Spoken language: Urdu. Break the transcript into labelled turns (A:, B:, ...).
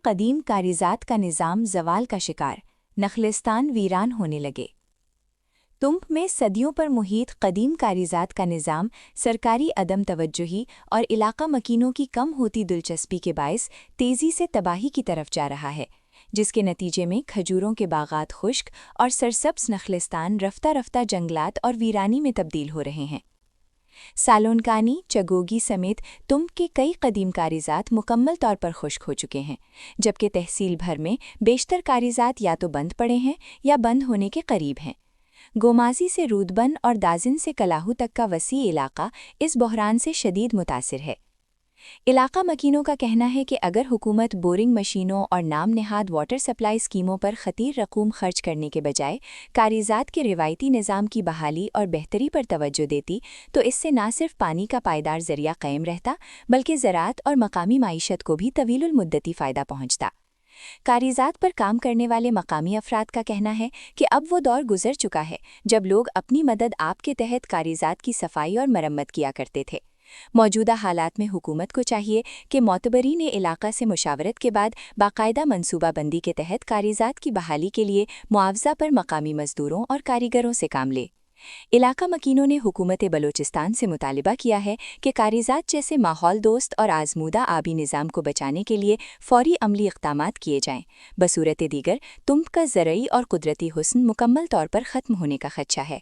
A: قدیم کاریزات کا نظام زوال کا شکار، نخلستان ویران ہونے لگے۔ تمب میں صدیوں پر محیط قدیم کاریزات کا نظام سرکاری عدم توجہی اور علاقہ مکینوں کی کم ہوتی دلچسپی کے باعث تیزی سے تباہی کی طرف جا رہا ہے، جس کے نتیجے میں کھجوروں کے باغات خشک اور سرسبز نخلستان رفتہ رفتہ جنگلات اور ویرانی میں تبدیل ہو رہے ہیں۔ سالونکانی، چگوگی سمیت تمب کے کئی قدیم کاریزات مکمل طور پر خشک ہو چکے ہیں، جبکہ تحصیل بھر میں بیشتر کاریزات یا تو بند پڑے ہیں یا بند ہونے کے قریب ہیں۔ گومازی سے رودبن اور دازن سے کلاہو تک کا وسیع علاقہ اس بحران سے شدید متاثر ہے۔ علاقہ مکینوں کا کہنا ہے کہ اگر حکومت بورنگ مشینوں اور نام نہاد واٹر سپلائی اسکیموں پر خطیر رقوم خرچ کرنے کے بجائے کاریزات کے روایتی نظام کی بحالی اور بہتری پر توجہ دیتی تو اس سے نہ صرف پانی کا پائیدار ذریعہ قائم رہتا بلکہ زراعت اور مقامی معیشت کو بھی طویل المدتی فائدہ پہنچتا۔ کاریزات پر کام کرنے والے مقامی افراد کا کہنا ہے کہ اب وہ دور گزر چکا ہے جب لوگ اپنی مدد آپ کے تحت کاریزات کی صفائی اور مرمت کیا کرتے تھے۔ موجودہ حالات میں حکومت کو چاہیے کہ معتبرین علاقہ سے مشاورت کے بعد باقاعدہ منصوبہ بندی کے تحت کاریزات کی بحالی کے لیے معاوضہ پر مقامی مزدوروں اور کاریگروں سے کام لے۔ علاقہ مکینوں نے حکومت بلوچستان سے مطالبہ کیا ہے کہ کاریزات جیسے ماحول دوست اور آزمودہ آبی نظام کو بچانے کے لیے فوری عملی اقدامات کیے جائیں، بصورت دیگر تمب کا زرعی اور قدرتی حسن مکمل طور پر ختم ہونے کا خدشہ ہے۔